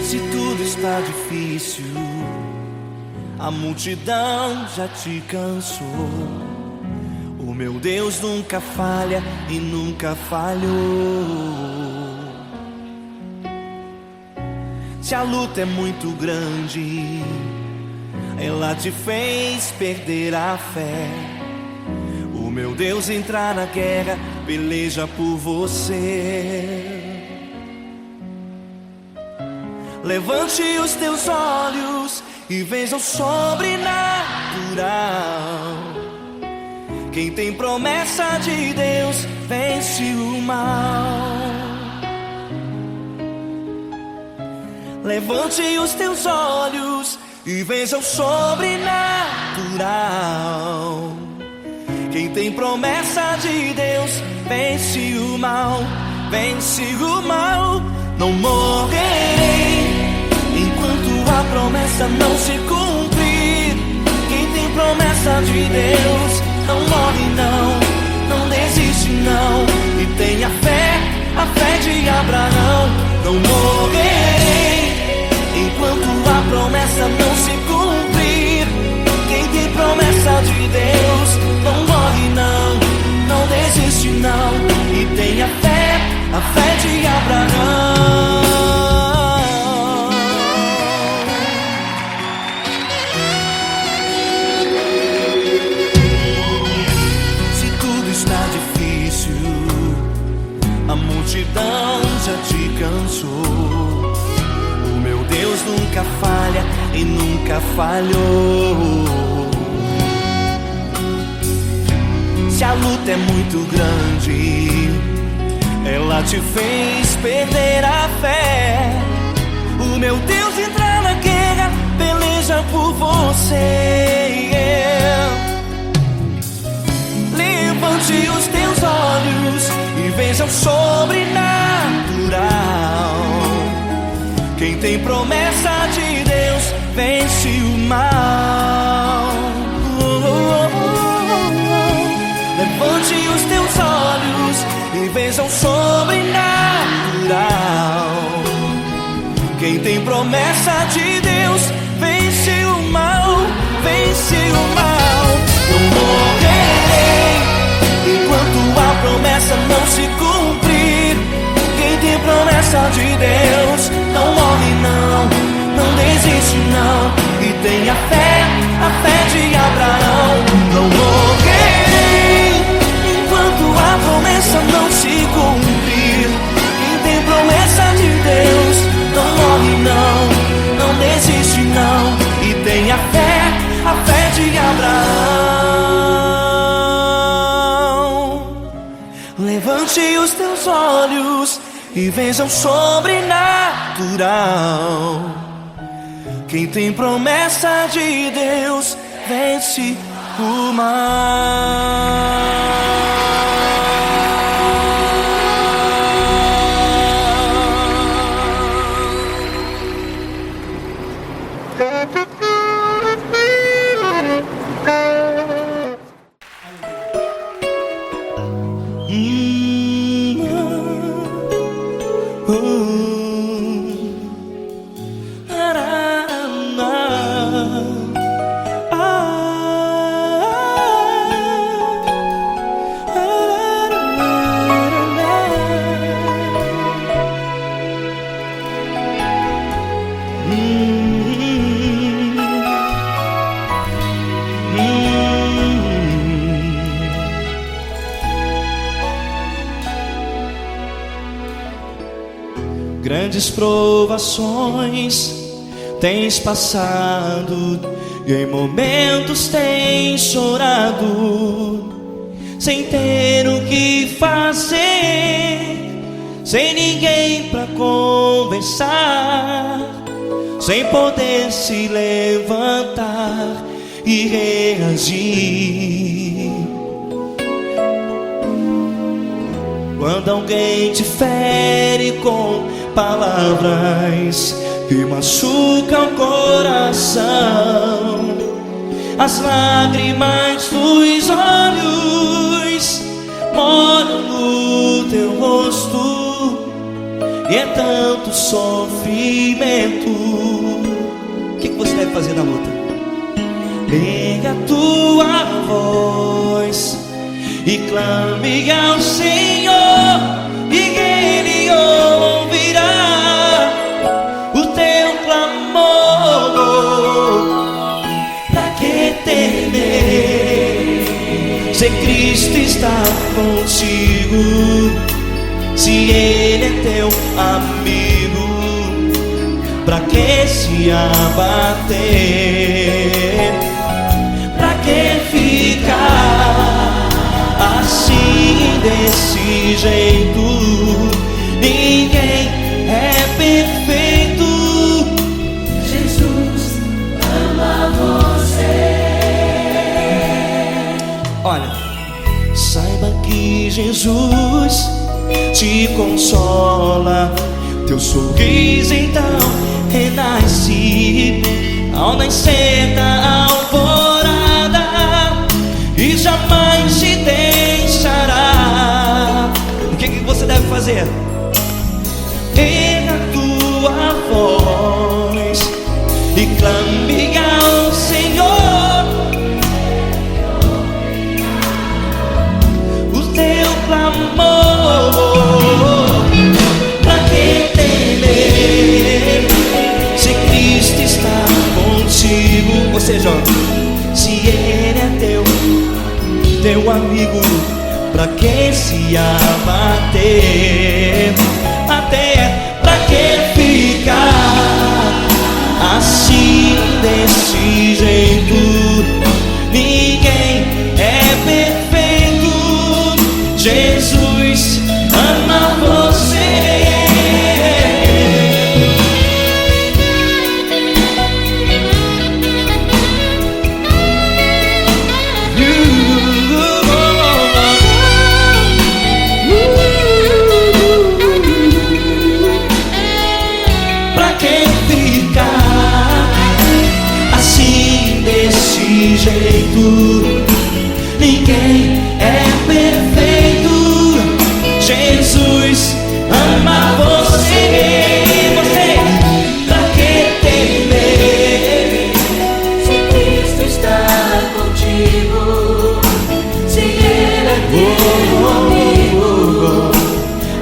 Se tudo está difícil, a multidão já te cansou. O meu Deus nunca falha e nunca falhou. Se a luta é muito grande, ela te fez perder a fé. O meu Deus entrar na guerra, peleja por você. Levante os teus olhos e veja o sobrenatural. Quem tem promessa de Deus vence o mal. Levante os teus olhos e veja o sobrenatural. Quem tem promessa de Deus vence o mal, vence o mal. Não morrerei enquanto a promessa não se cumprir. Quem tem promessa de Deus não morre não, não desiste não. E tenha fé, a fé de Abraão. Não morrerei enquanto a promessa não se cumprir. Quem tem promessa de Deus não morre não, não desiste não. E tenha fé, a fé de Abraão. Se tudo está difícil, a multidão já te cansou. Deus nunca falha e nunca falhou. Se a luta é muito grande, ela te fez perder a fé. O meu Deus entra na guerra, peleja por você. Levante os teus olhos e veja o sobrenatural. Quem tem promessa de Deus vence o mal. Levante os teus olhos e veja o sobrenatural. Quem tem promessa de Deus vence o mal, vence o mal. Não morrerei enquanto a promessa não se cumprir. Quem tem promessa de Deus não morre não, não desiste não. E tenha fé, a fé de Abraão. Não morrerei enquanto a promessa não se cumprir. Quem tem promessa de Deus não morre não, não desiste não. E tenha fé, a fé de Abraão. Levante os teus olhos e veja o sobrenatural. Quem tem promessa de Deus vence o mal. Grandes provações tens passado e em momentos tens chorado, sem ter o que fazer, sem ninguém pra conversar, sem poder se levantar e reagir. Quando alguém te fere com palavras que machucam o coração, as lágrimas dos olhos molham no teu rosto e é tanto sofrimento. O que você deve fazer na luta? Pega a tua voz e clame ao Senhor, e Ele ouvirá o teu clamor. Pra que temer, se Cristo está contigo, se Ele é teu amigo? Pra que se abater? Pra que ficar assim, desse jeito? Ninguém é perfeito. Jesus ama você. Olha, saiba que Jesus te consola. Teu sorriso então renasce ao nascer da alvorada e jamais te deixará. O que você deve fazer? Erga a tua voz e clame ao Senhor, o teu clamor. Pra que temer, se Cristo está contigo? Ou seja, se Ele é teu amigo, pra que se abater? Até pra que ficar assim, desse jeito? Ninguém é perfeito. Jesus ama você. Pra que ficar assim, desse jeito? Ninguém é perfeito. Jesus ama você. Pra que temer, Se Cristo está contigo, se Ele é teu amigo,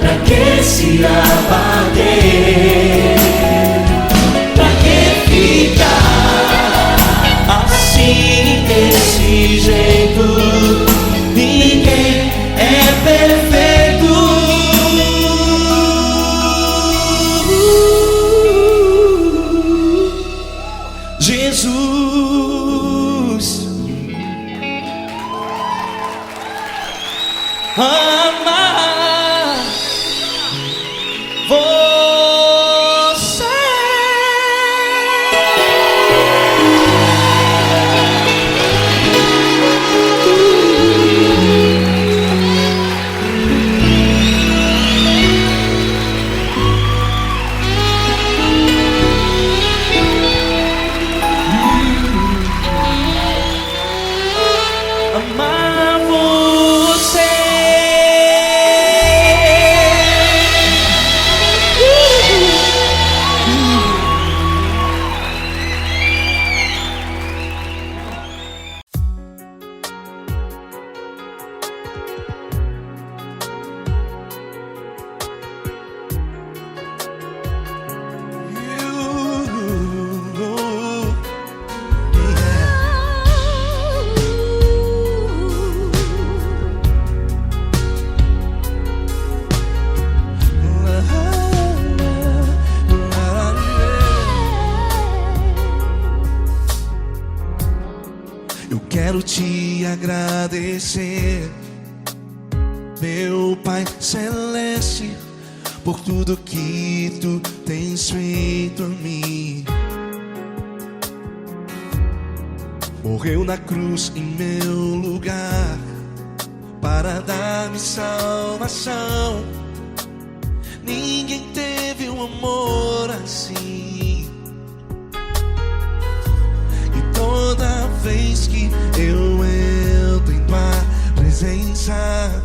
pra que se abater? Pra que ficar assim, desse jeito? Ninguém é perfeito. Jesus ama você. Amar você. Eu quero te agradecer, meu Pai Celeste, por tudo que tu tens feito a mim. Morreu na cruz em meu lugar para dar-me salvação. Ninguém teve um amor assim. E toda vez que eu entro em tua presença,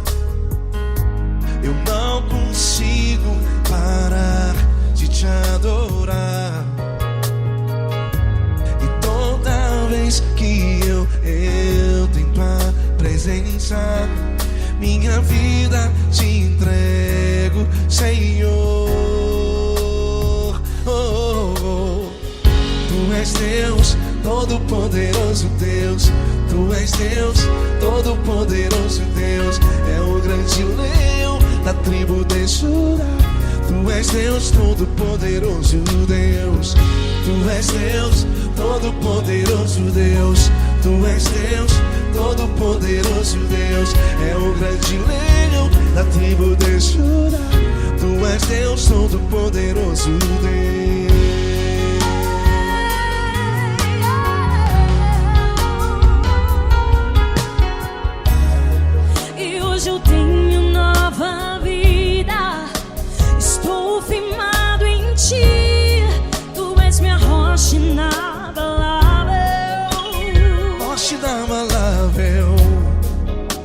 eu não consigo parar. adorar. E toda vez que eu entro em tua presença, minha vida te entrego, Senhor. Tu és Deus, Todo-Poderoso Deus. Tu és Deus, Todo-Poderoso Deus. É o grande leão da tribo de Judá. Tu és Deus, Todo-Poderoso Deus. Tu és Deus, Todo-Poderoso Deus. Tu és Deus, Todo-Poderoso Deus. É o grande leão da tribo de Judá. Tu és Deus, Todo-Poderoso Deus. E hoje eu tenho nova vida. Estou firmado em ti. Tu és minha rocha inabalável. Rocha inabalável.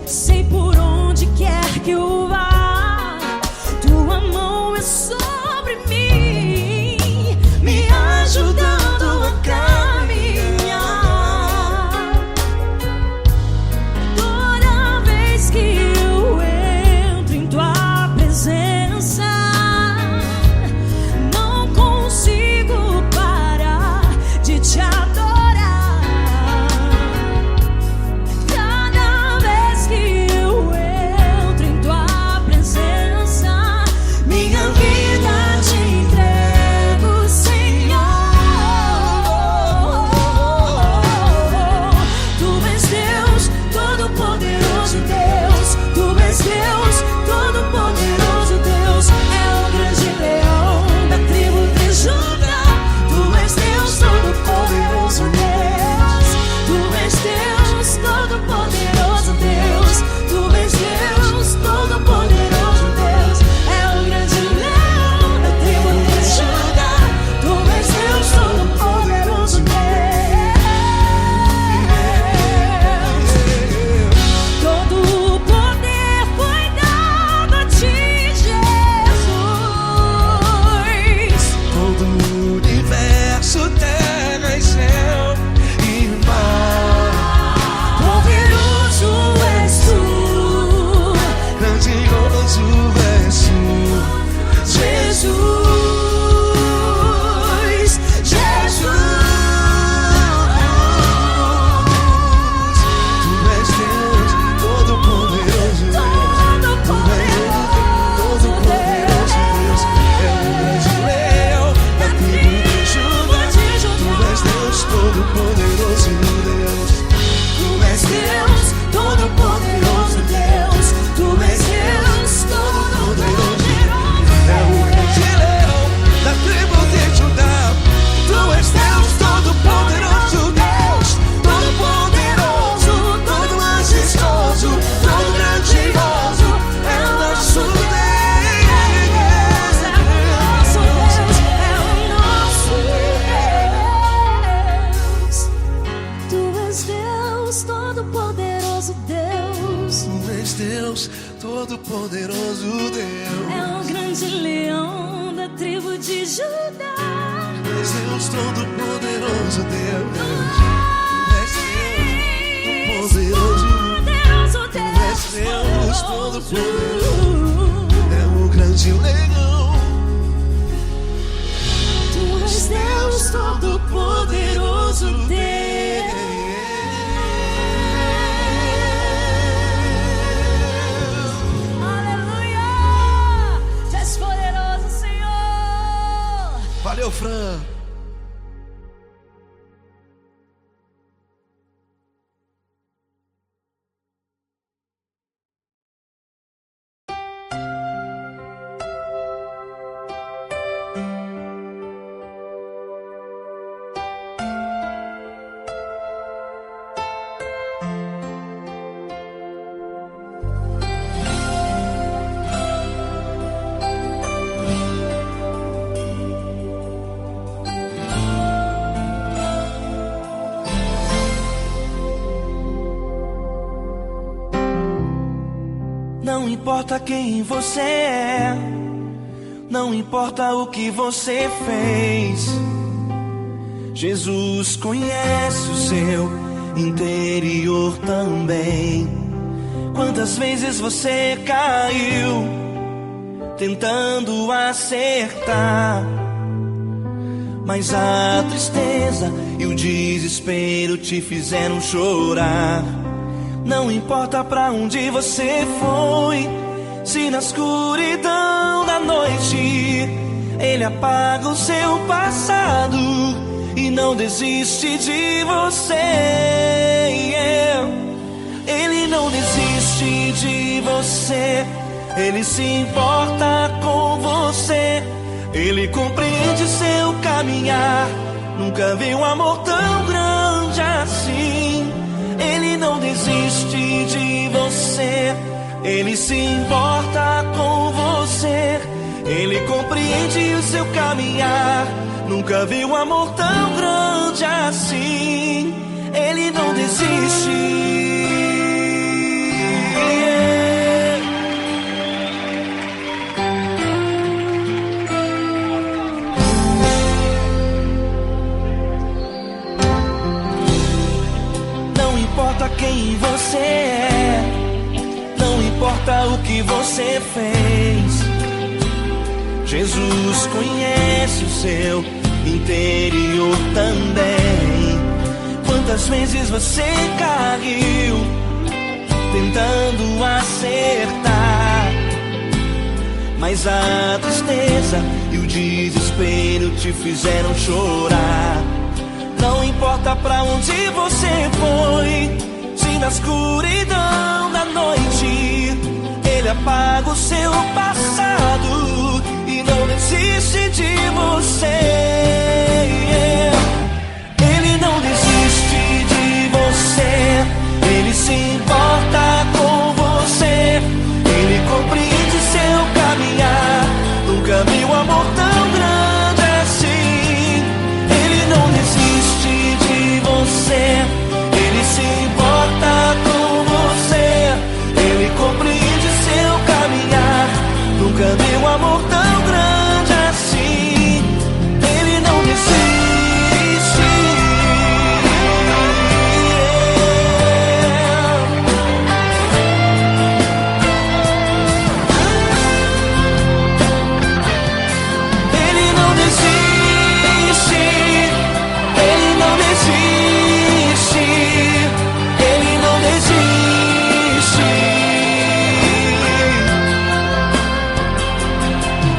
Sei por onde quer que eu vá, tua mão é sobre mim, me ajudando a caminhar. Toda vez que eu entro em tua presença, não consigo parar de te adorar. Cada vez que eu entro em tua presença, minha vida te entrego, Senhor. Tu és Deus, Todo-Poderoso Deus. Tu és Deus, Todo-Poderoso Deus. É o grande leão da tribo de Judá. Tu és Deus, Todo-Poderoso Deus. Tu és Deus, Todo-Poderoso Deus. Tu és Deus, Todo-Poderoso Deus. É o grande leão da tribo de Judá. Tu és Deus, Todo-Poderoso Deus. Todo o poder foi dado a ti, Jesus. Todo o universo, terra e céu e mar. Poderoso és tu, Grandioso és tu, Jesus. Jesus. Tu és Deus, Todo-Poderoso Deus. Tu és Deus, Todo-Poderoso Deus. É o grande leão da tribo de Judá. Tu és Deus, Todo-Poderoso Deus. Tu és Deus, Todo-Poderoso Deus. Tu és Deus, Todo-Poderoso. É o grande leão da tribo de Judá. Tu és Deus, Todo-Poderoso Deus. Todo-Poderoso, todo majestoso, todo grandioso. É o nosso Deus. É o nosso Deus, é o nosso Deus. Tu és Deus, Todo-Poderoso Deus. Tu és Deus, Todo-Poderoso Deus. É o grande leão da tribo de Judá. Tu és Deus, Todo-Poderoso Deus. Tu és Deus, Todo-Poderoso. Poderoso Tu és Deus. Deus, Todo-Poderoso. É o grande leão. Tu és Deus, Todo-Poderoso Deus. Aleluia! Tu és poderoso, Senhor. Valeu, Fran. Não importa quem você é, Não importa o que você fez, Jesus conhece o seu interior também. Quantas vezes você caiu tentando acertar, mas a tristeza e o desespero te fizeram chorar. Não importa pra onde você foi, se na escuridão da noite Ele apaga o seu passado e não desiste de você. Ele não desiste de você, Ele se importa com você. Ele compreende seu caminhar, nunca vi um amor tão grande assim. Ele não desiste de você, Ele se importa com você. Ele compreende o seu caminhar, nunca vi um amor tão grande assim. Ele não desiste. Não importa quem você é, não importa o que você fez, Jesus conhece o seu interior também. Quantas vezes você caiu tentando acertar, mas a tristeza e o desespero te fizeram chorar. Não importa pra onde você foi, se na escuridão da noite Ele apaga o seu passado e não desiste de você. Ele não desiste de você, Ele se importa com você. Ele compreende seu caminhar, nunca vi um amor tão grande assim. Ele não desiste de você, Ele se importa com você. Ele compreende seu caminhar, nunca vi um amor tão grande assim. Ele não desiste. Ele não desiste. Ele não desiste. Ele não desiste.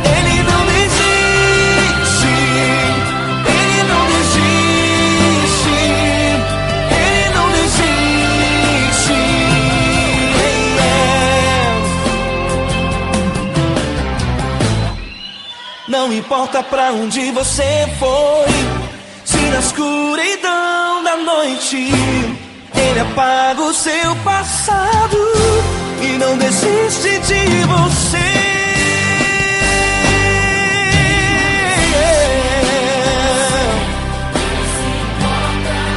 Ele não desiste. Ele não desiste. Ele não desiste. Não importa pra onde você foi, se na escuridão da noite Ele apaga o seu passado e não desiste de você.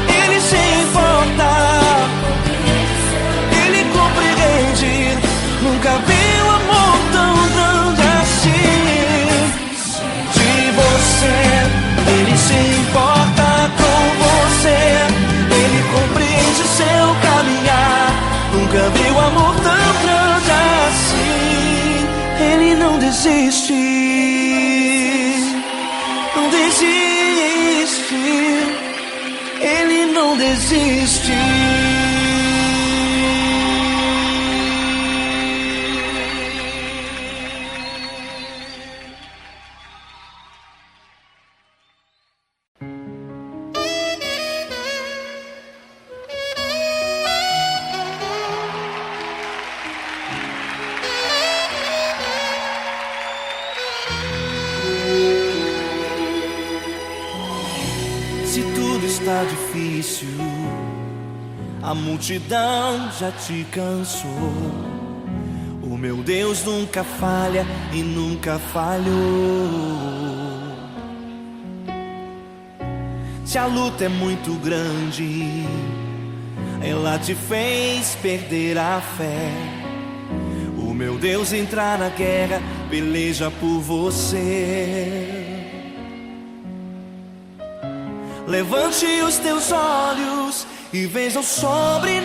Ele se importa, Ele compreende, nunca vi um amor tão grande assim. De você, Ele se importa com você. Ele compreende seu caminhar, nunca vi um amor tão grande assim. Ele não desiste, não desiste. Ele não desiste. Se tudo está difícil, a multidão já te cansou. O meu Deus nunca falha e nunca falhou. Se a luta é muito grande, ela te fez perder a fé. O meu Deus entra na guerra peleja por você. Levante os teus olhos e veja o sobrenatural.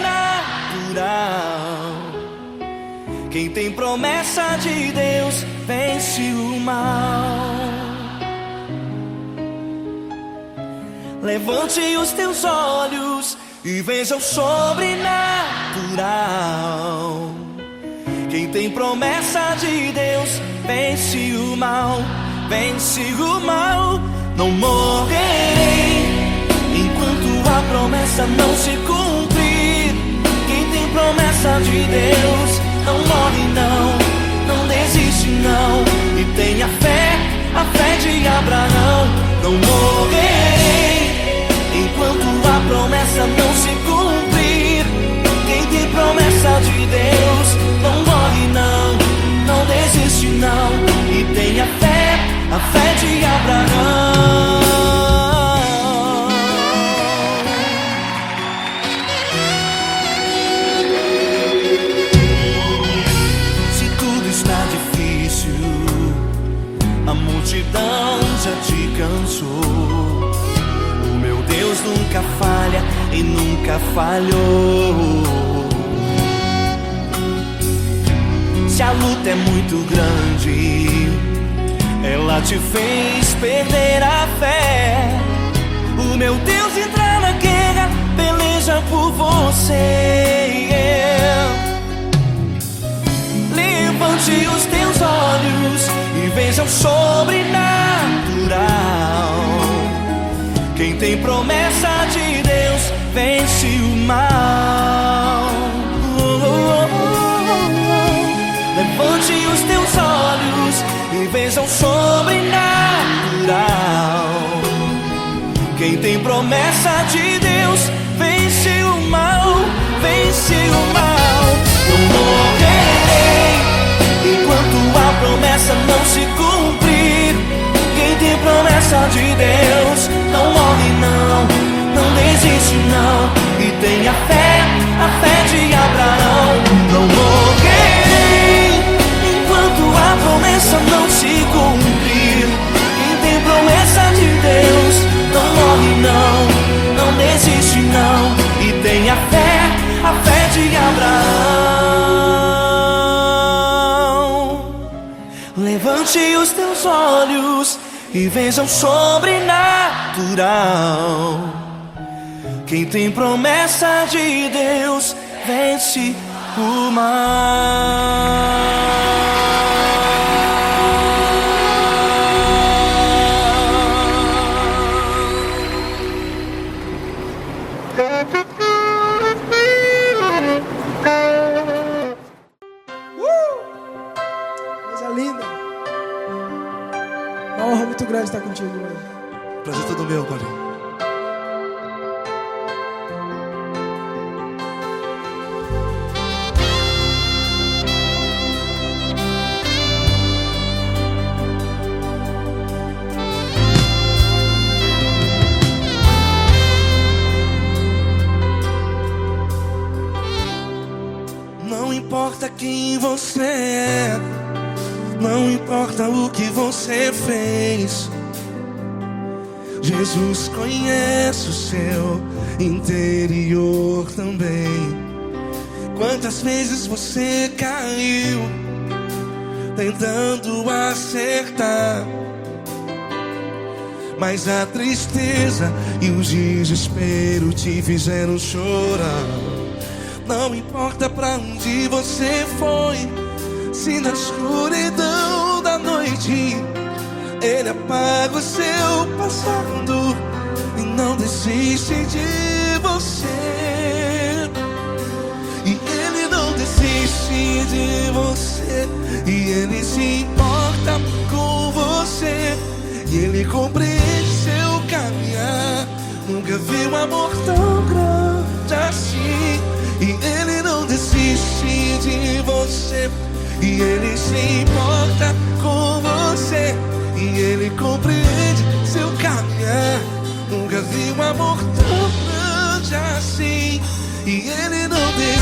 Quem tem promessa de Deus vence o mal. Levante os teus olhos e veja o sobrenatural. Quem tem promessa de Deus vence o mal, vence o mal. Não morrerei enquanto a promessa não se cumprir. Quem tem promessa de Deus não morre não, não desiste não. E tenha fé, a fé de Abraão. Não morrerei enquanto a promessa não se cumprir. Quem tem promessa de Deus não morre não, não desiste não. E tenha fé, a fé de Abraão. Se tudo está difícil, a multidão já te cansou. O meu Deus nunca falha e nunca falhou. Se a luta é muito grande, ela te fez perder a fé. O meu Deus entra na guerra, peleja por você. Levante os teus olhos e veja o sobrenatural. Quem tem promessa de Deus vence o mal. Levante os teus olhos e veja o sobrenatural. Quem tem promessa de Deus vence o mal, vence o mal. Não morrerei enquanto a promessa não se cumprir. Quem tem promessa de Deus não morre não, não desiste não. E tenha fé, a fé de Abraão. Não morrerei enquanto a promessa não se cumprir. Quem tem promessa de Deus não morre não, não desiste não. E tenha fé, a fé de Abraão. Levante os teus olhos e veja o sobrenatural. Quem tem promessa de Deus vence o mal. Coisa linda. Uma honra muito grande estar contigo hoje. Prazer todo meu, Pai. Não importa quem você é, não importa o que você fez, Jesus conhece o seu interior também. Quantas vezes você caiu tentando acertar, mas a tristeza e o desespero te fizeram chorar. Não importa pra onde você foi, se na escuridão da noite Ele apaga o seu passado e não desiste de você. E Ele não desiste de você, e Ele se importa com você, e Ele compreende seu caminhar. Nunca vi um amor tão grande assim. E Ele não desiste de você, e Ele se importa com você, e Ele compreende seu caminhar. Nunca vi um amor tão grande assim. E Ele não desiste.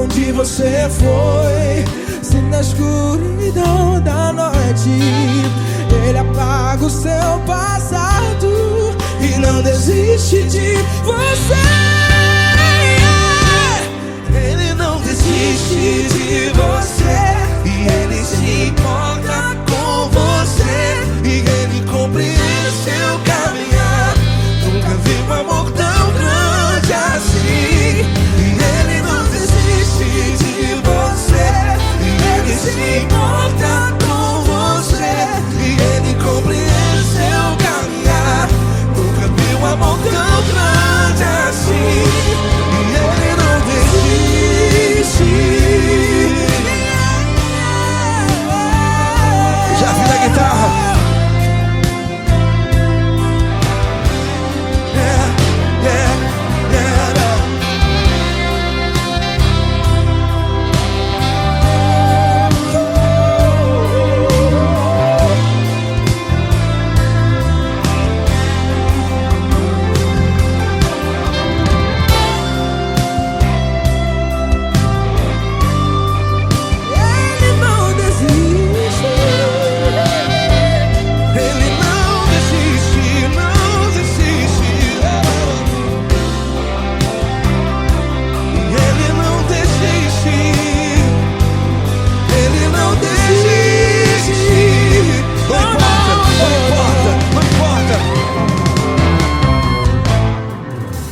onde você foi. Se na escuridão da noite Ele apaga o seu passado e não desiste de você. Ele não desiste de você, e Ele se importa com você, e Ele compreende seu caminhar. Nunca vi um amor tão grande assim. E Ele não desiste de você, e Ele se importa com você, e Ele compreende seu caminhar. Nunca vi um amor tão grande assim. E Ele não desiste. Já vi na guitarra.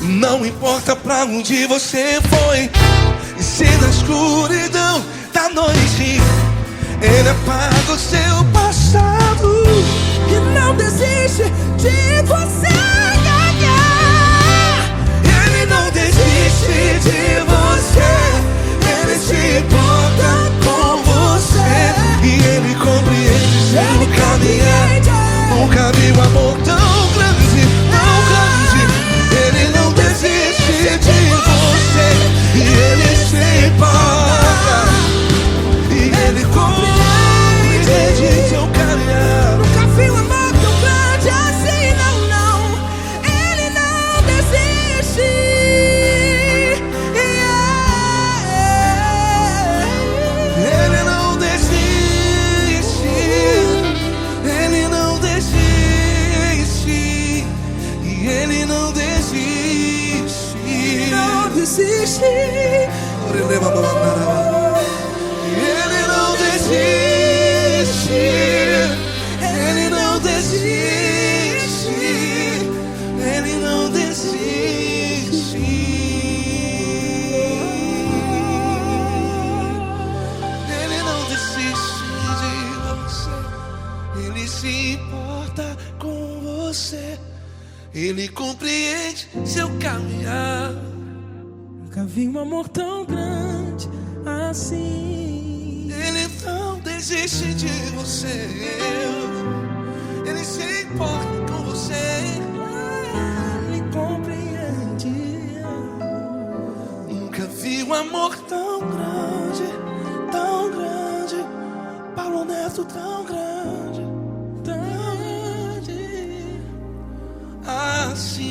Não importa pra onde você foi, e se na escuridão da noite Ele apaga o seu passado E não desiste de você. Ele não desiste de você, Ele se importa com você, e Ele compreende seu caminhar. Nunca vi um amor tão grande, tão grande. Ele não desiste de você, e Ele se importa, e Ele compreende seu caminhar. Nunca vi um amor tão grande assim, não, não. Ele não desiste. Ele não desiste. Ele não desiste. E Ele não desiste. Não desiste. Ele não desiste. Ele não desiste. Ele não desiste. Ele não desiste de você. Ele se importa com você. Ele compreende seu caminhar. Nunca vi um amor tão grande assim. Ele não desiste de você. Ele se importa com você. Ele compreende. Nunca vi um amor tão grande, tão grande. Paulo Neto tão grande, Tão grande. assim.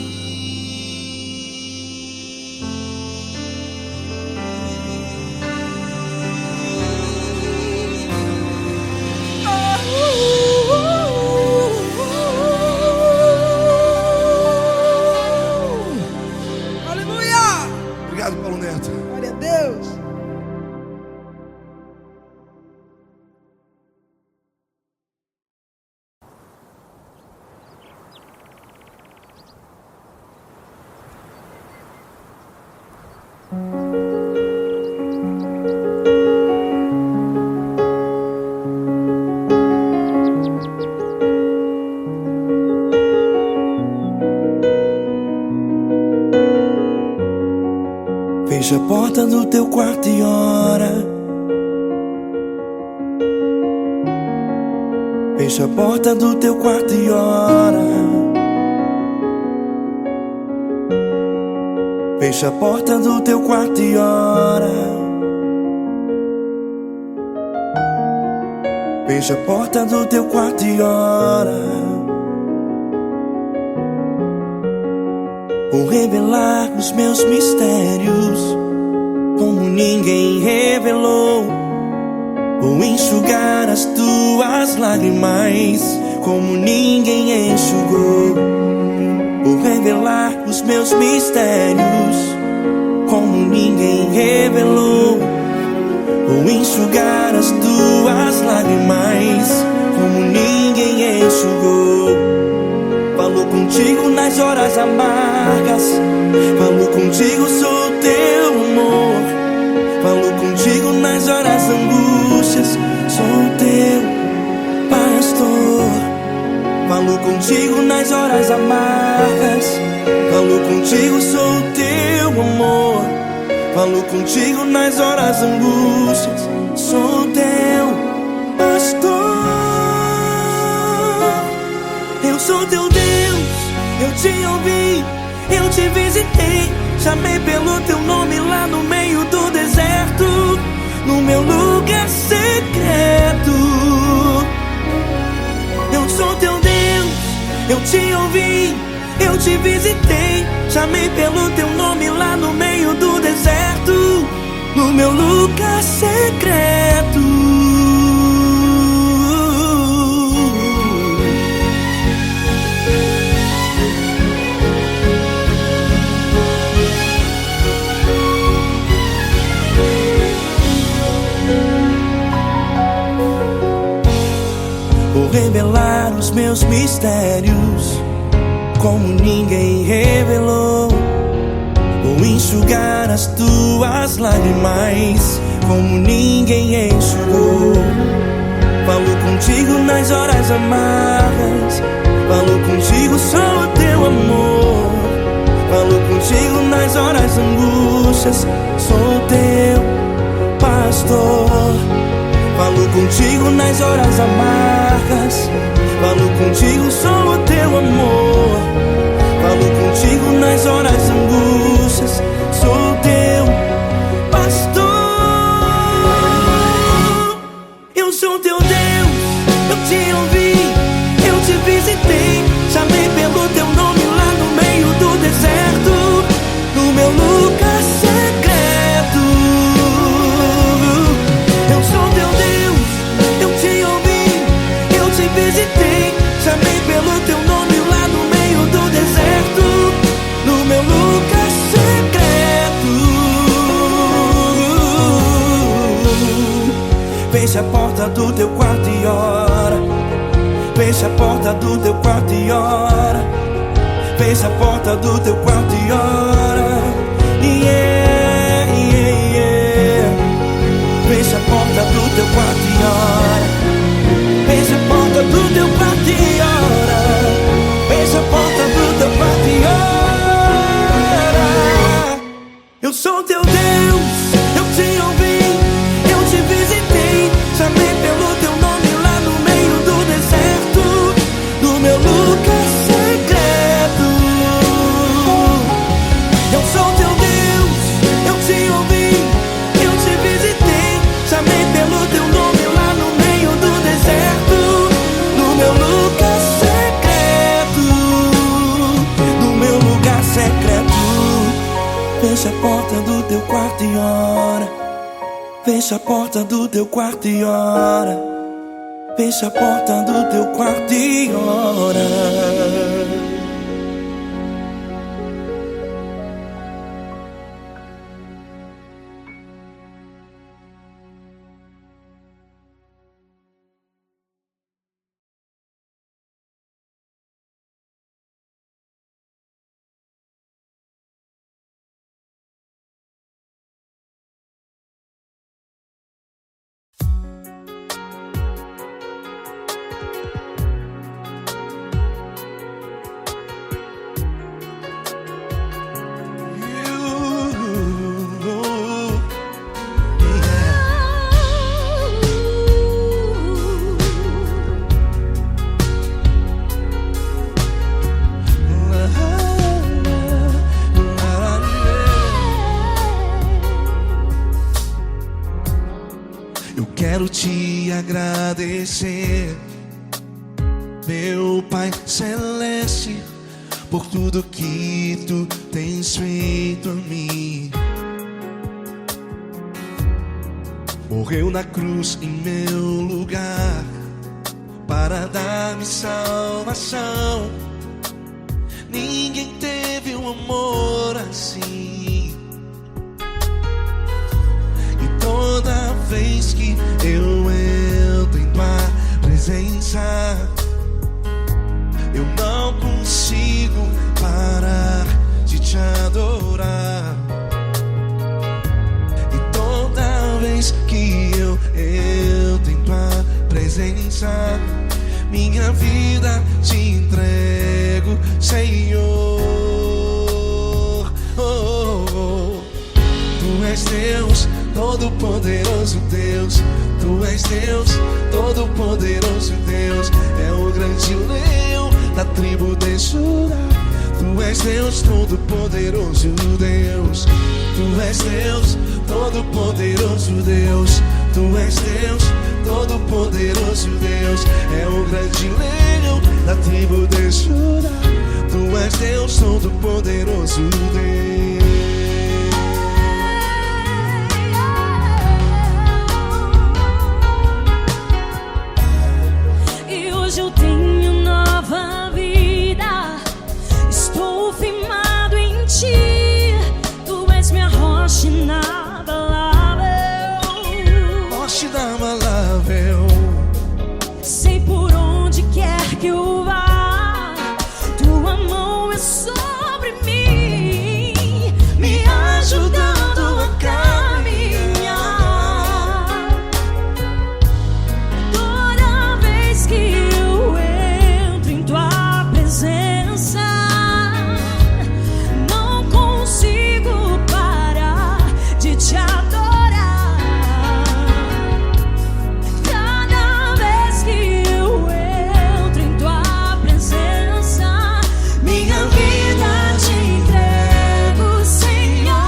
Aleluia! Obrigado, Paulo Neto. Glória a Deus. Fecha a porta do teu quarto e ora. Fecha a porta do teu quarto e ora. Fecha a porta do teu quarto e ora. Fecha a porta do teu quarto e ora. Vou revelar os meus mistérios, como ninguém revelou. Vou enxugar as tuas lágrimas como ninguém enxugou. Vou revelar os meus mistérios como ninguém revelou. Vou enxugar as tuas lágrimas como ninguém enxugou. Falo contigo nas horas amargas, falo contigo, sou teu amor. Falo contigo nas horas angústias, sou teu pastor. Falo contigo nas horas amargas, falo contigo, sou teu amor. Falo contigo nas horas angústias, sou teu pastor. Eu sou teu Deus, eu te ouvi, eu te visitei. Chamei pelo teu nome lá no meio do deserto, no meu lugar secreto. Eu sou teu Deus, eu te ouvi, eu te visitei. Chamei pelo teu nome lá no meio do deserto, no meu lugar secreto. Vou revelar os meus mistérios como ninguém revelou. Vou enxugar as tuas lágrimas como ninguém enxugou. Falo contigo nas horas amargas, falo contigo, sou teu amor. Falo contigo nas horas angústias, sou teu pastor. Falo contigo nas horas amargas, falo contigo, sou teu amor. Falo contigo nas horas angústias, sou teu pastor. Eu sou teu Deus, eu te ouvi, eu te visitei. Chamei pelo teu nome lá no meio do deserto, no meu lugar secreto. Eu sou teu Deus, eu te ouvi, eu te visitei. Chamei pelo teu nome lá no meio do deserto, no meu lugar secreto. Fecha a porta do teu quarto e ora. Fecha a porta do teu quarto e ora. Fecha a porta do teu quarto e ora. Yeah, yeah, yeah. Fecha a porta do teu quarto e ora. Fecha a porta do teu quarto e ora. Fecha a porta do teu quarto e ora. Eu sou teu Deus, eu te ouvi, eu te visitei. Chamei pelo teu nome lá no meio do deserto, no meu lugar secreto. Eu sou teu Deus, eu te ouvi, eu te visitei. Chamei pelo teu nome lá no meio do deserto, no meu lugar secreto, no meu lugar secreto. Fecha a porta do teu quarto e ora. Fecha a porta do teu quarto e ora. Fecha a porta do teu quarto e ora. Quero te agradecer, meu Pai Celeste, por tudo que tu tens feito a mim. morreu na cruz em meu lugar para dar-me salvação. Ninguém teve um amor assim. E toda vez que eu entro em tua presença, eu não consigo parar de te adorar. E toda vez que eu entro em tua presença, minha vida te entrego, Senhor. Oh, oh, oh. Tu és Deus, Todo-Poderoso Deus. Tu és Deus, Todo-Poderoso Deus. É o grande leão da tribo de Judá. Tu és Deus, Todo-Poderoso Deus. Tu és Deus, Todo-Poderoso Deus. Tu és Deus, Todo-Poderoso Deus. É o grande leão da tribo de Judá. Tu és Deus, Todo-Poderoso Deus. E hoje eu tenho nova vida. Estou firmado em ti. Tu és minha rocha inabalável. Rocha inabalável. Sei por onde quer que eu vá, tua mão é sobre mim, me ajudando a caminhar. Toda vez que eu entro em tua presença, não consigo parar de te adorar. Cada vez que eu entro em tua presença, minha vida te entrego, Senhor.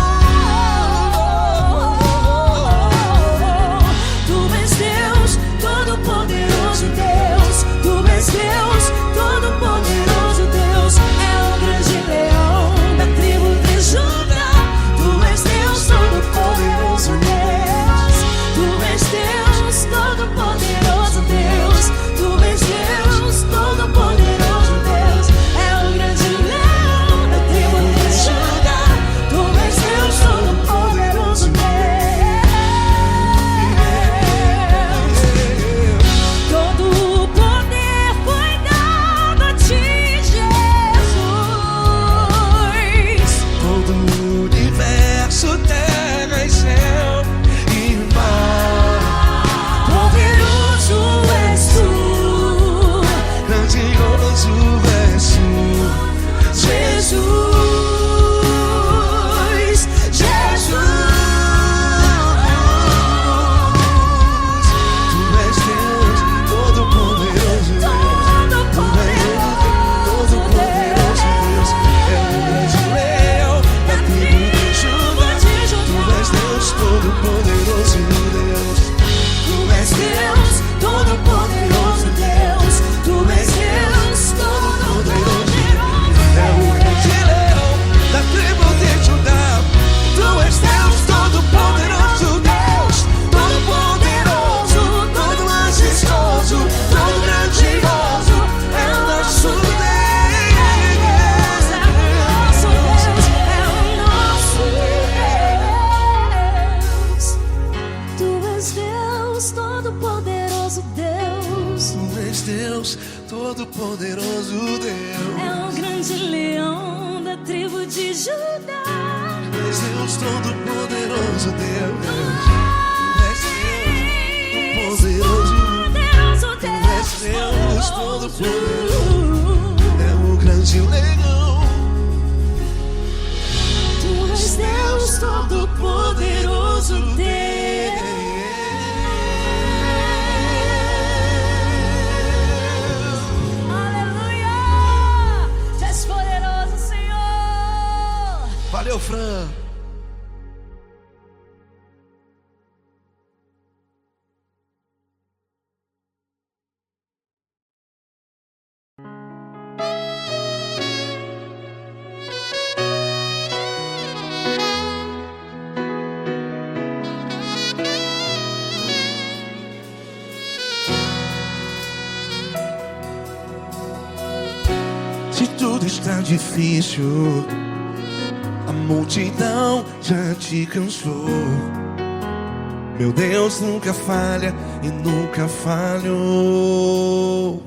Tu és Deus, Todo-Poderoso Deus. Tu és Deus, Todo-Poderoso Deus. É o grande leão da tribo de Judá. Tu és Deus, Todo-Poderoso Deus. Tu és Deus, Todo-Poderoso Deus. Tu és Deus, Todo-Poderoso Deus. É o grande leão da tribo de Judá. Tu és Deus, Todo-Poderoso Deus. Todo o poder foi dado a ti, Jesus. Todo o universo, terra e céu e mar. Poderoso és tu, Grandioso és tu, Jesus, Jesus. Tu és Deus, Todo-Poderoso Deus. Tu és Deus, Todo-Poderoso Deus. É o grande leão da tribo de Judá. Tu és Deus, Todo-Poderoso Deus. Tu és Deus, Todo-Poderoso Deus. Tu és Deus, Todo-Poderoso. É o grande leão da tribo de Judá. Tu és Deus, Todo-Poderoso Deus. Todo-Poderoso, todo majestoso, todo grandioso. É o nosso Deus. É o nosso Deus. Tu és Deus, Todo-Poderoso Deus. Tu és Deus, Todo-Poderoso Deus. É o grande leão da tribo de Judá. Tu és Deus, Todo-Poderoso Deus. Tu és Deus, Todo-Poderoso. Poderoso Tu és Deus, Deus, Todo-Poderoso. É o grande leão. Tu és Deus, Todo-Poderoso Deus. Aleluia! Tu és poderoso, Senhor. Valeu, Fran. difícil, a multidão já te cansou. Meu Deus nunca falha e nunca falhou.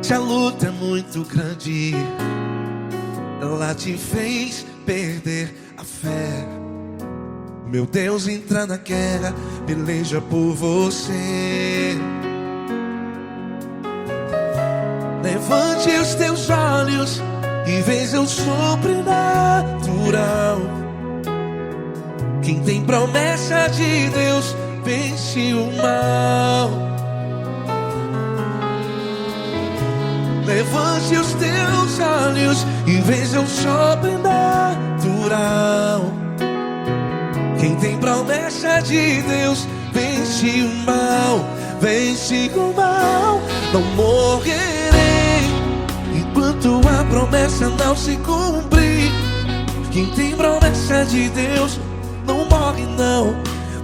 Se a luta é muito grande, ela te fez perder a fé. Meu Deus entra na guerra, peleja por você. Levante os teus olhos e veja o sobrenatural. Quem tem promessa de Deus vence o mal. Levante os teus olhos e veja o sobrenatural. Quem tem promessa de Deus vence o mal. Vence o mal. Não morrerei enquanto a promessa não se cumprir. Quem tem promessa de Deus não morre não,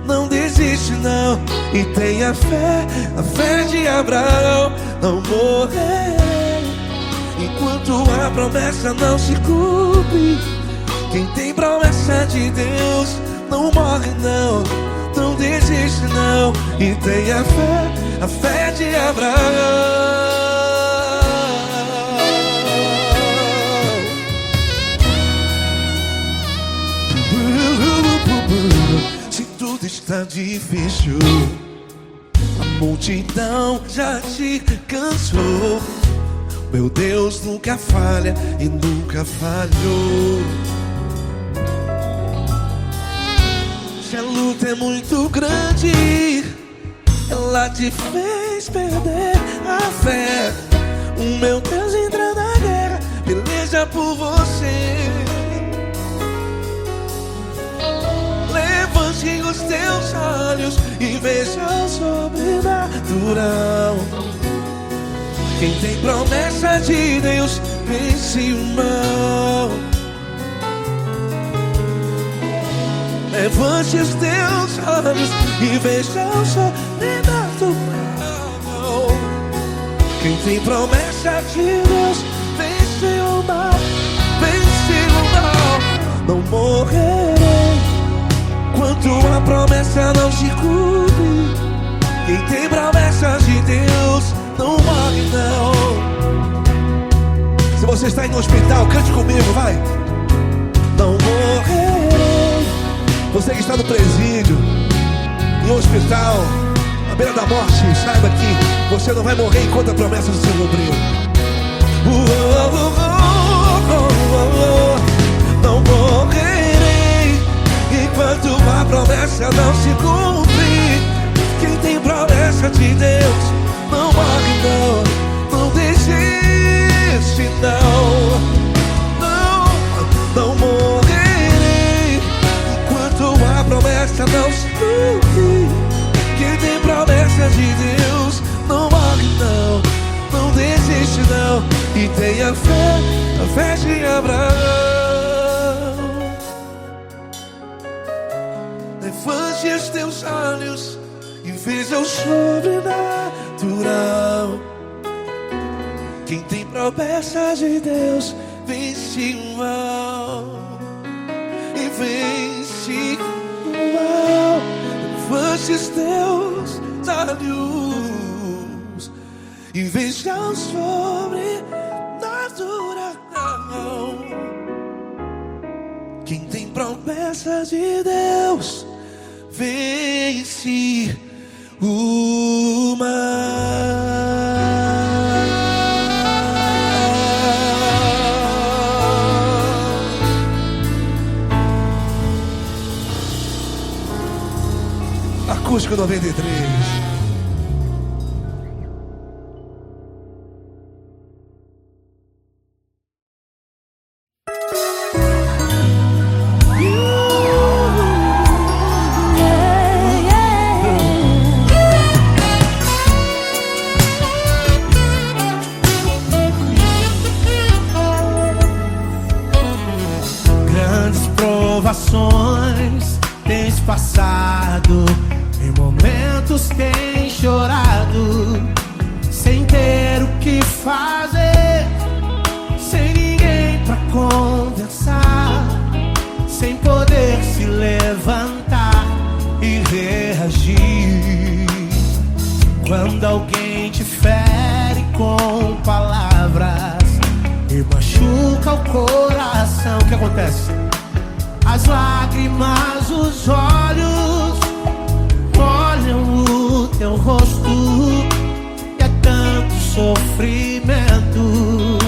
não desiste não. E tenha fé, a fé de Abraão. Não morrerei enquanto a promessa não se cumpre. Quem tem promessa de Deus não morre não, não desiste não. E tenha fé, a fé de Abraão. Se tudo está difícil, a multidão já te cansou. Meu Deus nunca falha e nunca falhou. Se a luta é muito grande, ela te fez perder a fé. O meu Deus entra na guerra, peleja por você. Levante os teus olhos e veja o sobrenatural. Quem tem promessa de Deus vence o mal. Levante os teus olhos e veja o sobrenatural. Quem tem promessa de Deus vence o mal. Vence o mal. Não morrerei enquanto a promessa não se cumpre. Quem tem promessa de Deus não morre não. Se você está aí no hospital, cante comigo, vai. Não morrerei. Você que está no presídio, em um hospital, à beira da morte, saiba que você não vai morrer enquanto a promessa não se cumprir. Não morrerei enquanto a promessa não se cumprir. Quem tem promessa de Deus não morre não, não desiste não. Não morrerei enquanto a promessa não se cumprir. Quem tem promessa de Deus não morre não, não desiste não. E tenha fé, a fé de Abraão. Levante os teus olhos e veja o sobrenatural. Quem tem promessa de Deus vence o mal. E vence o mal. Levante os teus olhos e veja o sobrenatural. Quem tem promessa de Deus vence o mal. Acústico 93. Provações tens passado, em momentos tens chorado, sem ter o que fazer. pensar, sem poder se levantar e reagir. Quando alguém te fere com palavras e machuca o coração, o que acontece? As lágrimas, os olhos olham o teu rosto e é tanto sofrimento.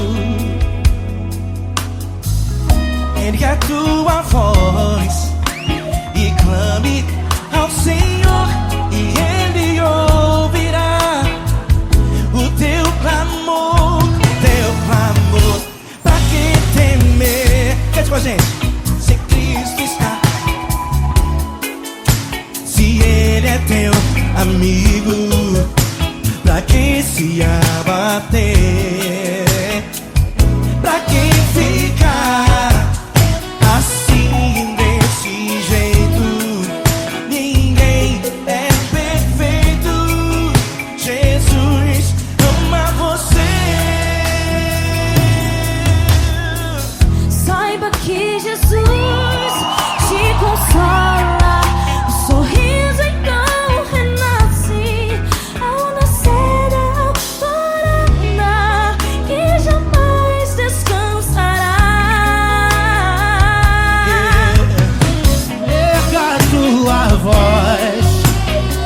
Ergue a tua voz e clame ao Senhor, e Ele ouvirá o teu clamor, pra que temer? Cante com a gente. Se Cristo está, se Ele é teu amigo, pra que se abater? Pra que ficar assim desse jeito? Ninguém é perfeito. Jesus ama você. Saiba que Jesus te consola. O sorriso então renasce ao nascer da alvorada, que jamais descansará. Erga a tua voz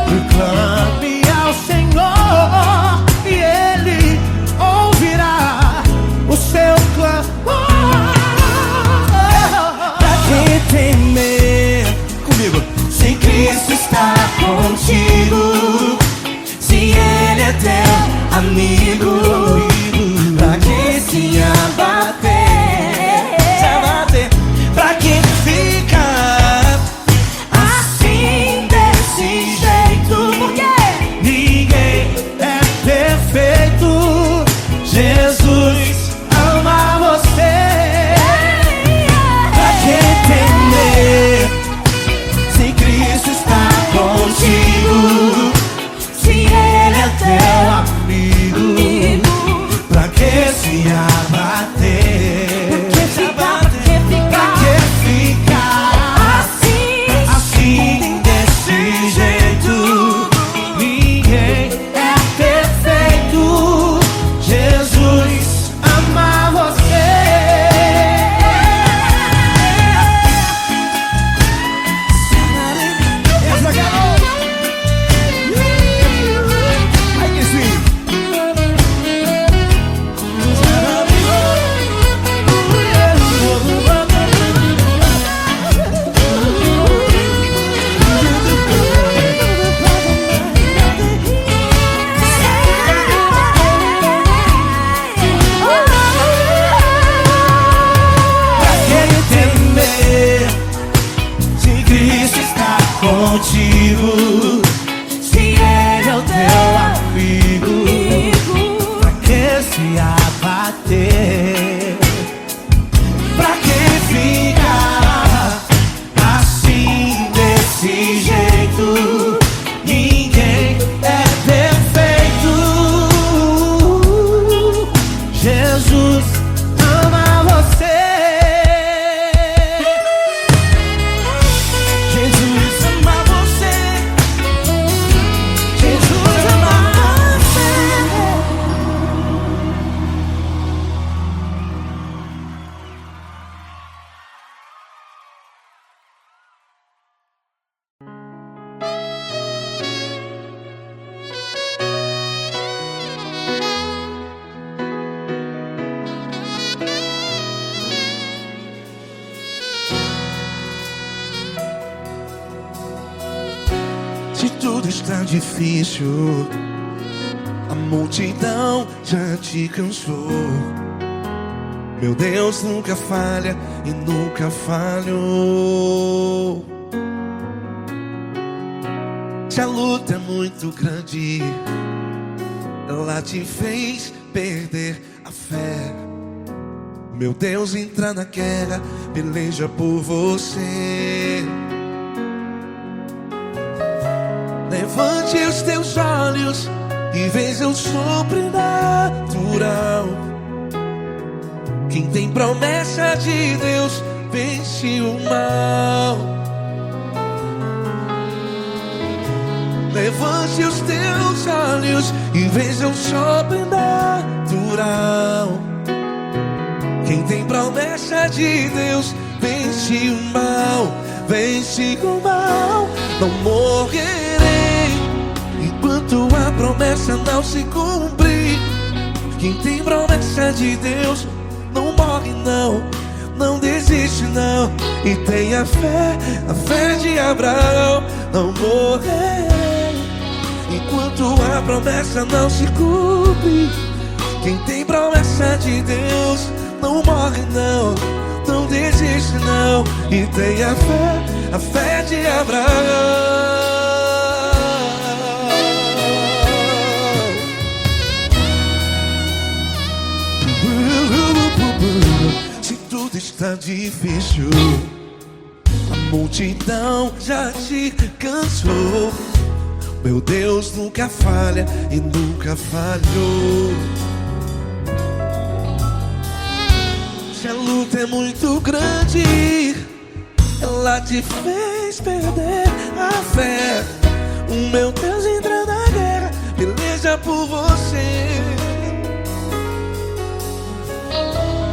e clame ao Senhor, e Ele ouvirá o seu clamor. Pra que temer? Comigo. Se Cristo está contigo, se Ele é teu amigo, pra que se abater? Pra que ficar assim desse jeito? Porque Ninguém é perfeito. Jesus ama você. pra que temer? Se Cristo está contigo, se Ele é teu amigo, pra que se abater? Pra que ficar assim desse jeito? Ninguém é perfeito. Jesus ama você. Essa garota. Ai, que sweet. Pra que temer? Se Cristo está contigo, se Ele é o teu amigo, Pra que se abater? pra que ficar assim desse jeito? Ninguém é perfeito. Jesus ama você. Jesus ama você. Jesus ama você. Se tudo está difícil, a multidão já te cansou. Meu Deus nunca falha e nunca falhou. Se a luta é muito grande, ela te fez perder a fé. Meu Deus entra na guerra, peleja por você. Levante os teus olhos e veja o sobrenatural Quem tem promessa de Deus vence o mal. Levante os teus olhos e veja o sobrenatural. Quem tem promessa de Deus vence o mal, vence o mal. Não morrerei enquanto a promessa não se cumprir. Quem tem promessa de Deus não morre não, não desiste não. E tem a fé de Abraão. Não morrerei enquanto a promessa não se cumpre. Quem tem promessa de Deus não morre não, não desiste não. E tem a fé de Abraão. Se tudo está difícil, a multidão já te cansou. Meu Deus nunca falha e nunca falhou. Se a luta é muito grande, ela te fez perder a fé. O meu Deus entra na guerra, peleja por você.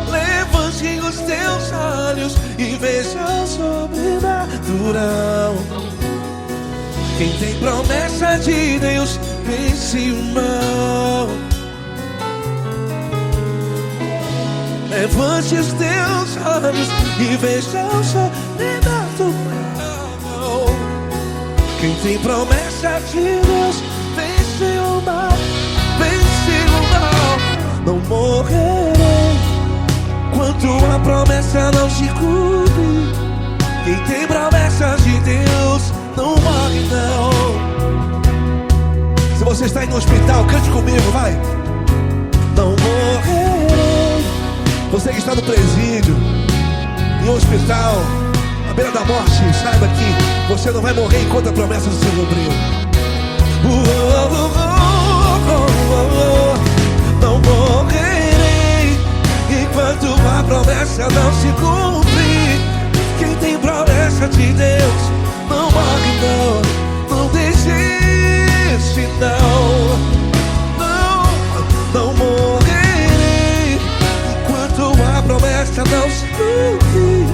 Levante os teus olhos e veja o sobrenatural. Quem tem promessa de Deus vence o mal. Levante os teus olhos e veja o sobrenatural. Quem tem promessa de Deus vence o mal, vence o mal. Não morrerei enquanto a promessa não se cumpre. Quem tem promessa de Deus não morre não. Se você está aí no hospital, cante comigo, vai. Não morrerei. Você que está no presídio, em um hospital, à beira da morte, saiba que você não vai morrer enquanto a promessa não se cumprir. Não morrerei enquanto a promessa não se cumprir. Quem tem promessa de Deus não morre não, não desiste não. Não morrerei enquanto a promessa não se cumprir.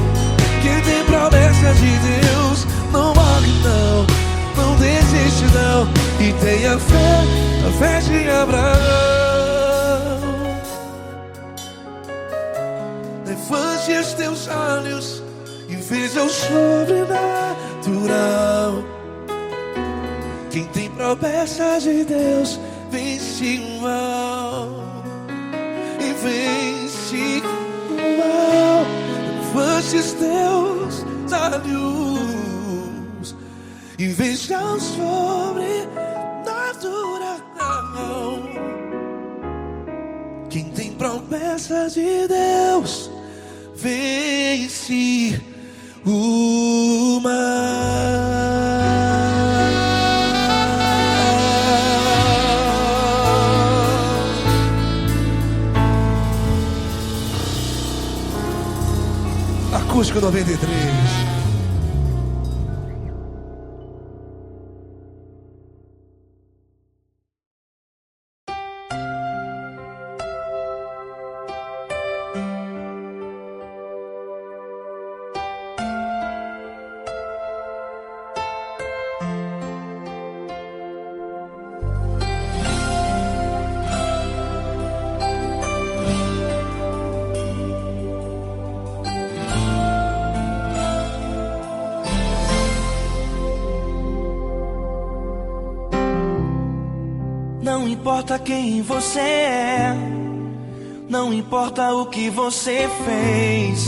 Quem tem promessa de Deus não morre não, não desiste não. E tem a fé de Abraão. Levante os teus olhos e veja o sobrenatural. Quem tem promessa de Deus vence o mal, e vence o mal. Levante os teus olhos e veja o sobrenatural. Quem tem promessa de Deus vence o mal. Acústico 93. Não importa quem você é, não importa o que você fez,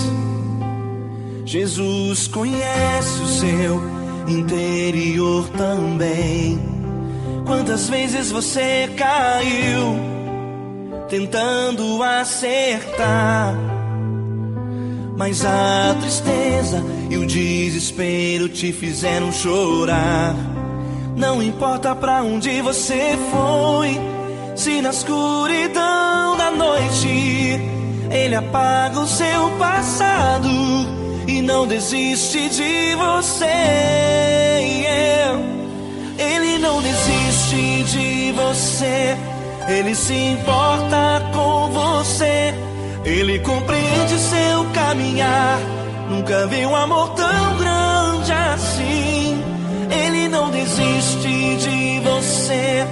Jesus conhece o seu interior também. Quantas vezes você caiu tentando acertar, mas a tristeza e o desespero te fizeram chorar. Não importa pra onde você foi, se na escuridão da noite Ele apaga o seu passado e não desiste de você. Ele não desiste de você. Ele se importa com você. Ele compreende seu caminhar. Nunca vi um amor tão grande assim. Ele não desiste de você.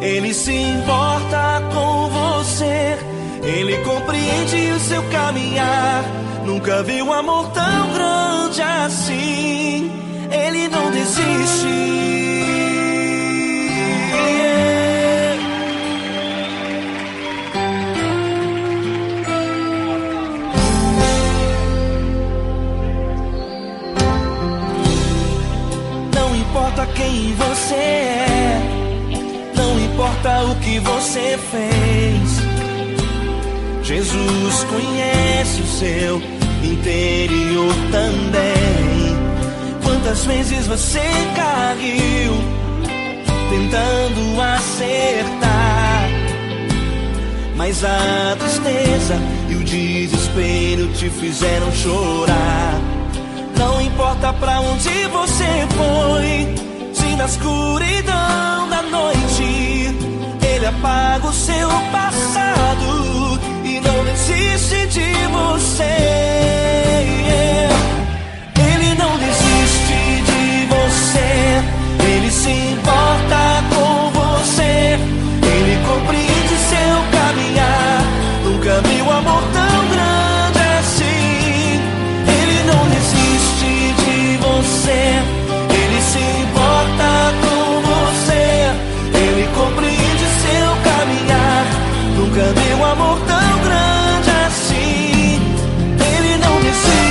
Ele se importa com você. Ele compreende o seu caminhar. Nunca vi um amor tão grande assim. Ele não desiste. Não importa quem você é, não importa o que você fez, Jesus conhece o seu interior também. Quantas vezes você caiu tentando acertar, mas a tristeza e o desespero te fizeram chorar. Não importa pra onde você foi, se na escuridão da noite Ele apaga o seu passado e não desiste de você. Ele não desiste de você. Ele se importa com você. Ele compreende seu caminhar. Nunca vi um amor tão grande assim. Ele não desiste de você. Ele se importa com você. Ele compreende seu caminhar. Nunca vi um amor tão grande assim. Ele não desiste.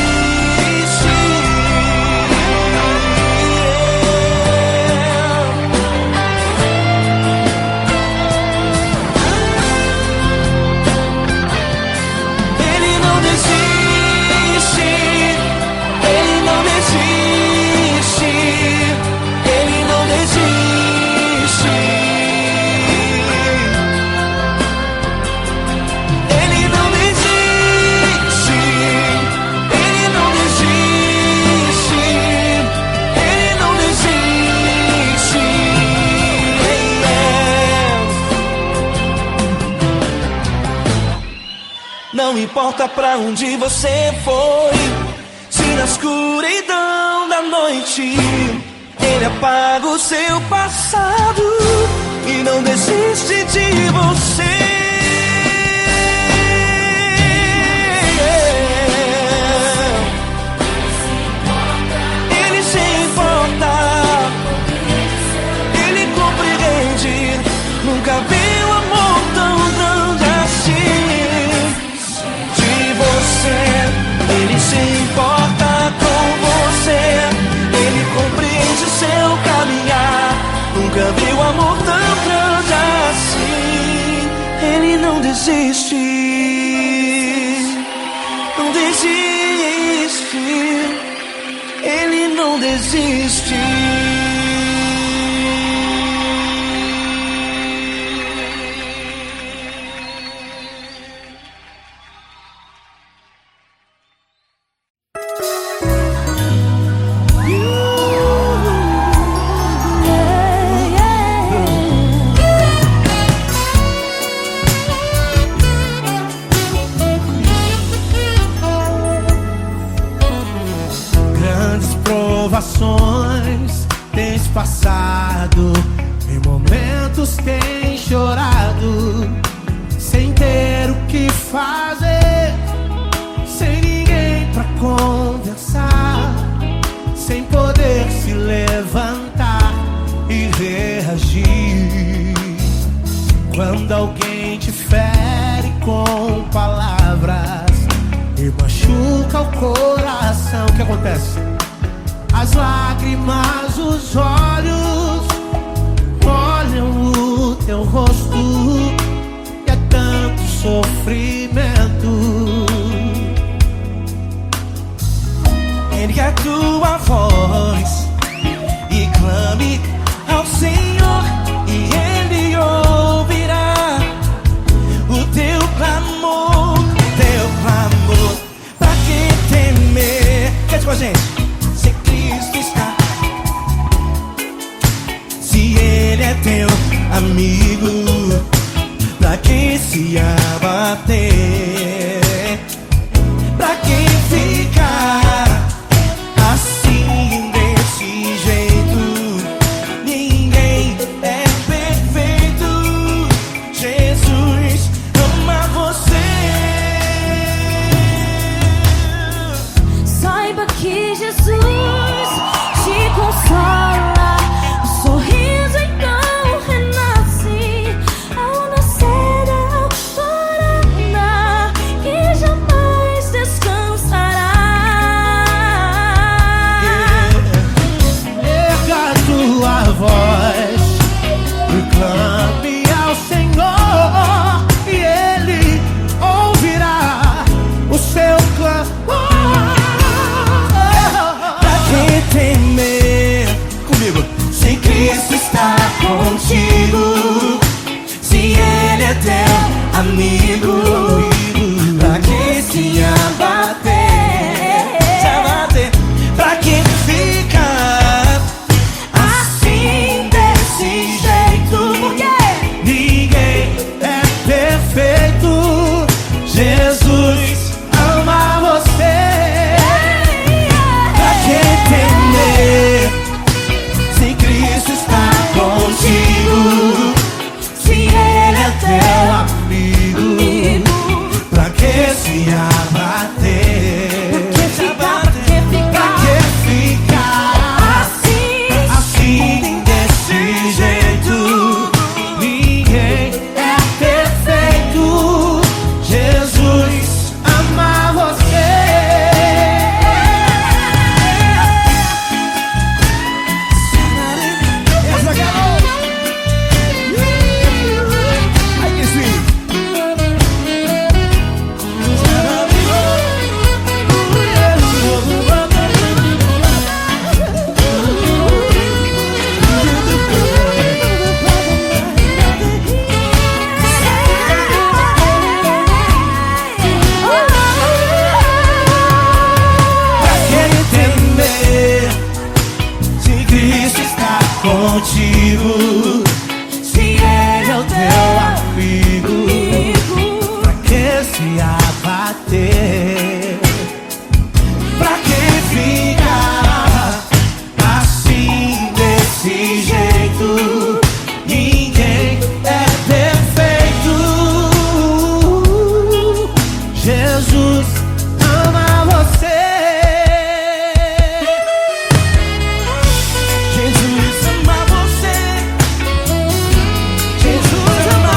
Ele não desiste. Ele não desiste. Ele não desiste. Ele não desiste. Ele não desiste. Ele não desiste. Não importa pra onde você foi, se na escuridão da noite Ele apaga o seu passado e não desiste de você. Ele se importa. Ele compreende. Nunca vi um amor tão grande assim. De você. Ele se importa com você. Ele compreende seu caminhar. Nunca vi um amor tão grande assim. Ele não desiste. Não desiste. Ele não desiste. Grandes provações tens passado, em momentos tens chorado, sem ter o que fazer, sem ninguém pra conversar, sem poder se levantar e reagir. Quando alguém te fere com palavras e machuca o coração, o que acontece? As lágrimas, os olhos molham o teu rosto e é tanto sofrimento. Ergue a tua voz e clame ao Senhor e Ele ouvirá o teu clamor, teu gente. Se Cristo está, se Ele é teu amigo, pra que se abater? Pra que ficar assim desse jeito? Ninguém é perfeito. Jesus ama você. Saiba que Jesus te consola. O sorriso então renasce ao nascer da alvorada, que jamais descansará. Erga a tua voz, proclame ao Senhor, e Ele ouvirá o seu clamor. Pra que temer? Comigo. Se Cristo está contigo, se Ele é teu amigo, pra que se abater? Se abater. Pra que ficar assim desse jeito? Porque Ninguém é perfeito. Jesus ama você. pra que temer? Se Cristo está contigo, se Ele é teu Amigo, pra que se abater? Pra que pra ficar que ficar assim? Assim desse jeito, Ninguém é perfeito. Jesus ama você. essa garota. Ai que sim. Pra que temer? Se Cristo está contigo, se Ele é o teu amigo, Pra que se abater? pra que ficar assim desse jeito? Ninguém é perfeito. Jesus ama você. Jesus ama você. Jesus ama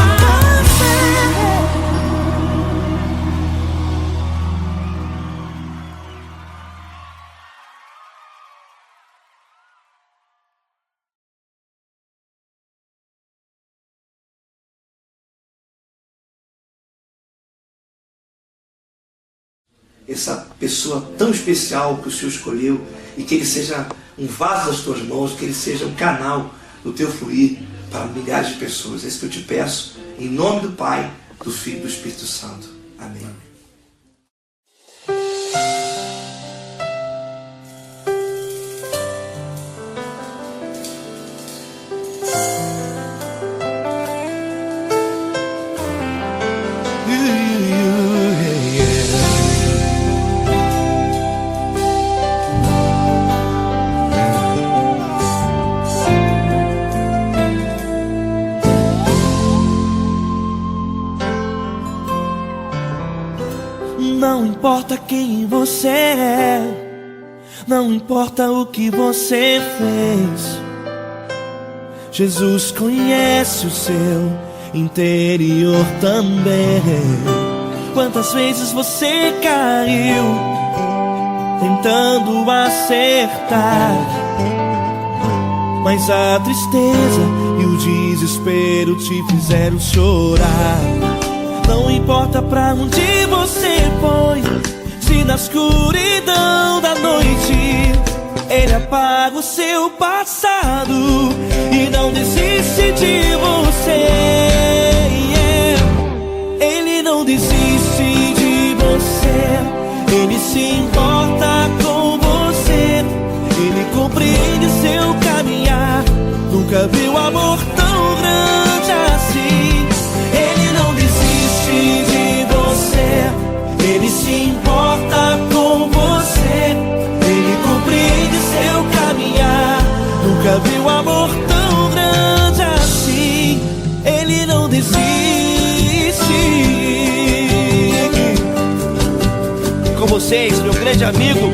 essa pessoa tão especial que o Senhor escolheu, e que ele seja um vaso das tuas mãos, que ele seja um canal do teu fluir para milhares de pessoas. É isso que eu te peço, em nome do Pai, do Filho e do Espírito Santo. Amém. Não importa quem você é, não importa o que você fez, Jesus conhece o seu interior também. Quantas vezes você caiu tentando acertar, mas a tristeza e o desespero te fizeram chorar. Não importa pra onde você foi, se na escuridão da noite Ele apaga o seu passado e não desiste de você. Ele não desiste de você, Ele se importa com você. compreende seu caminhar. Nunca viu amor tão grande assim. Ele não desiste de você, ele se importa com você. Ele compreende seu caminhar. Nunca viu amor tão grande assim. Ele não desiste. Com vocês, meu grande amigo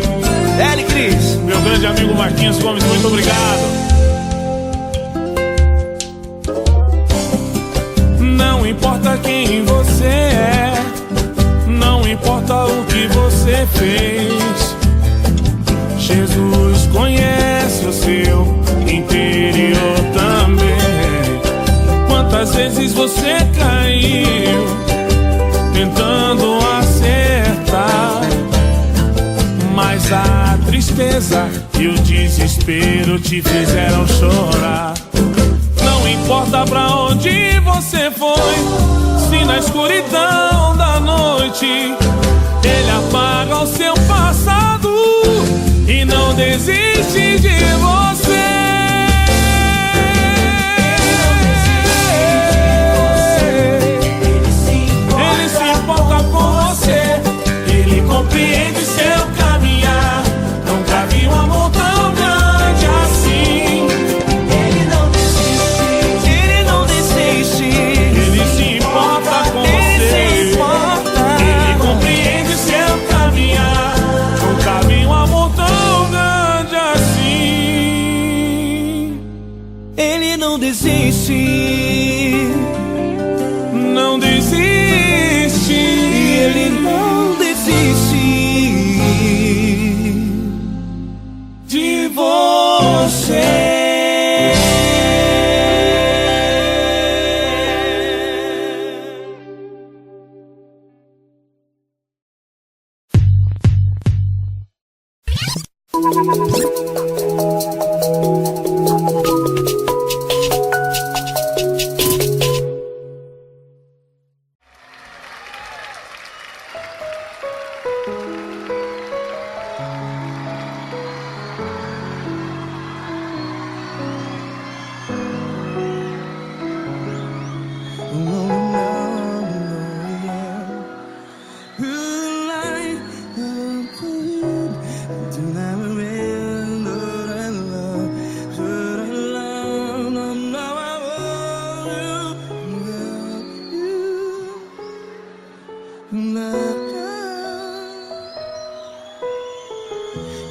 L. Cris. Meu grande amigo Marquinhos Gomes, muito obrigado. Não importa quem você é, não importa o que você fez, Jesus conhece o seu interior também. Quantas vezes você caiu tentando acertar, mas a tristeza e o desespero te fizeram chorar. Não importa pra onde você foi, se na escuridão da noite ele apaga o seu passado e não desiste de você. Ele se importa com você, ele compreende seu caminhar. Nunca vi um amor tão grande assim. Ele não desiste, ele não desiste. Ele se importa com você, ele compreende seu caminhar. Nunca vi um amor tão grande assim. Ele não desiste, não desiste. ele não desiste De você.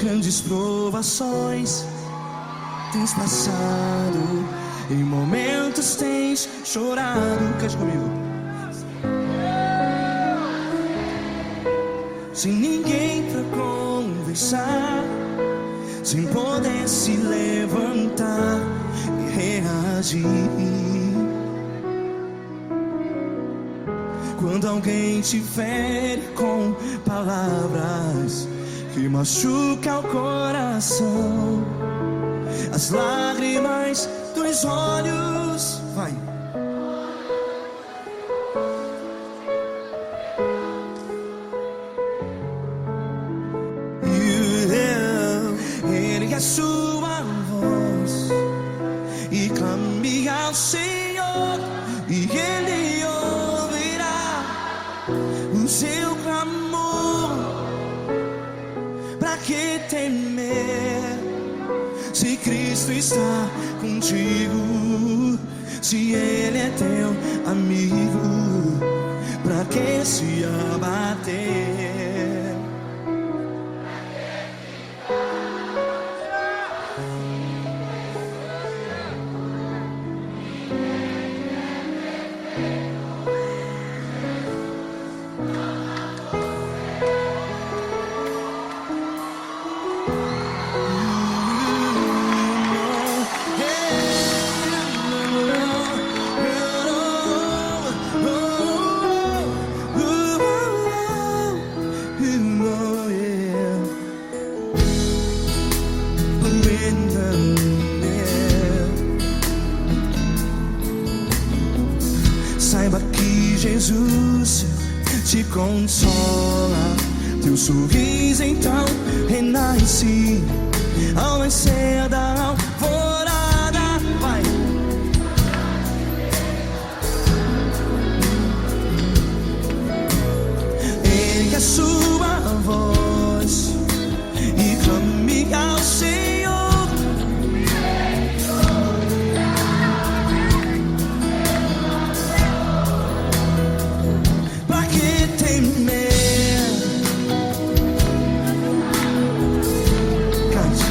Grandes provações tens passado, em momentos tens chorado. Cante comigo. Sem ninguém pra conversar, sem poder se levantar e reagir. Quando alguém te fere com palavras que machuca o coração, as lágrimas dos olhos, vai. Ergue a sua voz e clame ao Senhor, e Ele ouvirá o seu clamor. Pra que temer, se Cristo está contigo? Se Ele é teu amigo, pra que se abater? Saiba que Jesus te consola, teu sorriso então renasce. ao nascer da alvorada. Vai. Ergue a sua voz e clame ao Senhor. Pra que temer? Cante.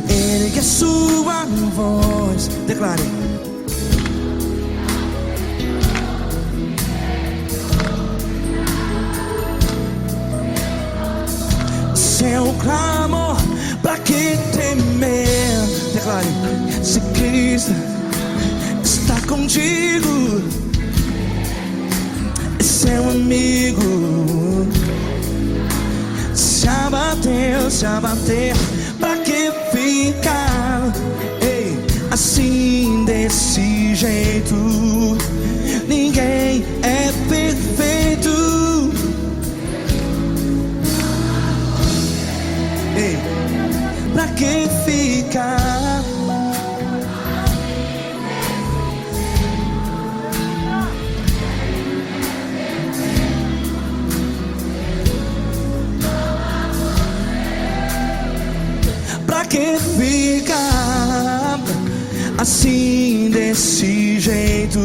Ergue a sua voz, declare. Seu clamor, pra que temer? Declare. Se Cristo está contigo, é seu amigo. Se abater, pra que ficar? Ei, assim desse jeito, ninguém é perfeito. Ei, pra que ficar? Pra que ficar assim desse jeito?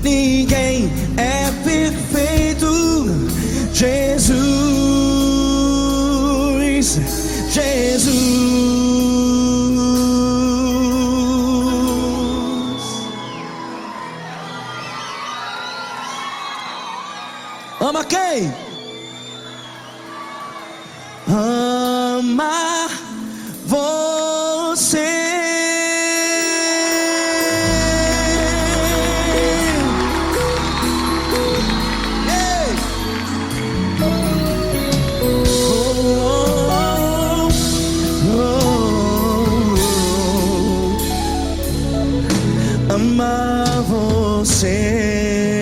Ninguém é perfeito. Jesus, Jesus. Ama quem? Ama você. Ei. Ama você.